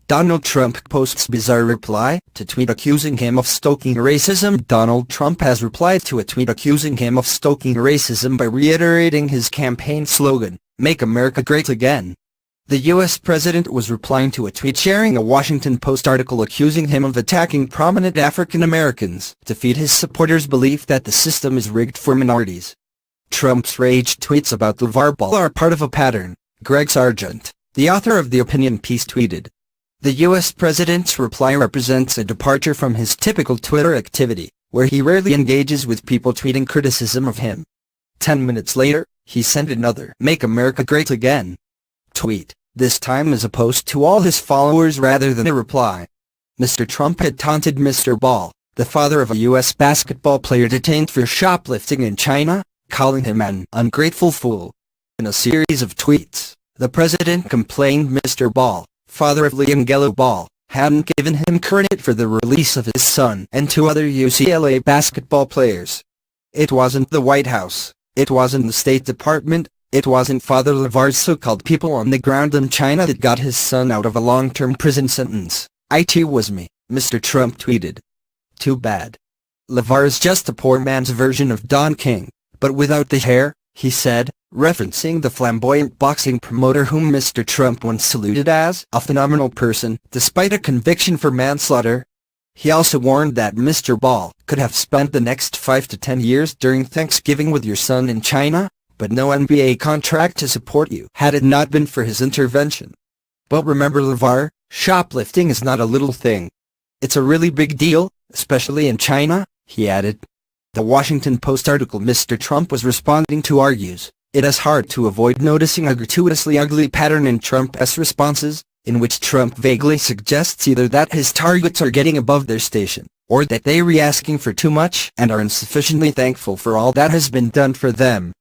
Donald Trump posts bizarre reply to tweet accusing him of stoking racism. Donald Trump has replied to a tweet accusing him of stoking racism by reiterating his campaign slogan, "Make America Great Again." The U.S. president was replying to a tweet sharing a Washington Post article accusing him of attacking prominent African Americans to feed his supporters' belief that the system is rigged for minorities. Trump's rage tweets about LeVar Ball are part of a pattern, Greg Sargent, the author of the opinion piece, tweeted. The U.S. president's reply represents a departure from his typical Twitter activity, where he rarely engages with people tweeting criticism of him. 10 minutes later, he sent another "Make America Great Again" tweet, this time as a post to all his followers rather than a reply. Mr. Trump had taunted Mr. Ball, the father of a U.S. basketball player detained for shoplifting in China, calling him an ungrateful fool. In a series of tweets, the president complained Mr. Ball, father of LaMelo Ball, hadn't given him credit for the release of his son and two other UCLA basketball players. It wasn't the White House, it wasn't the State Department, it wasn't Father LeVar's so-called people on the ground in China that got his son out of a long-term prison sentence. It was me, Mr. Trump tweeted. Too bad. LeVar is just a poor man's version of Don King, but without the hair, he said, referencing the flamboyant boxing promoter whom Mr. Trump once saluted as a phenomenal person, despite a conviction for manslaughter. He also warned that Mr. Ball could have spent the next 5 to 10 years during Thanksgiving with your son in China, but no NBA contract to support you had it not been for his intervention. But remember LeVar, shoplifting is not a little thing. It's a really big deal, especially in China, he added. The Washington Post article Mr. Trump was responding to argues, it is hard to avoid noticing a gratuitously ugly pattern in Trump's responses, in which Trump vaguely suggests either that his targets are getting above their station, or that they're asking for too much and are insufficiently thankful for all that has been done for them.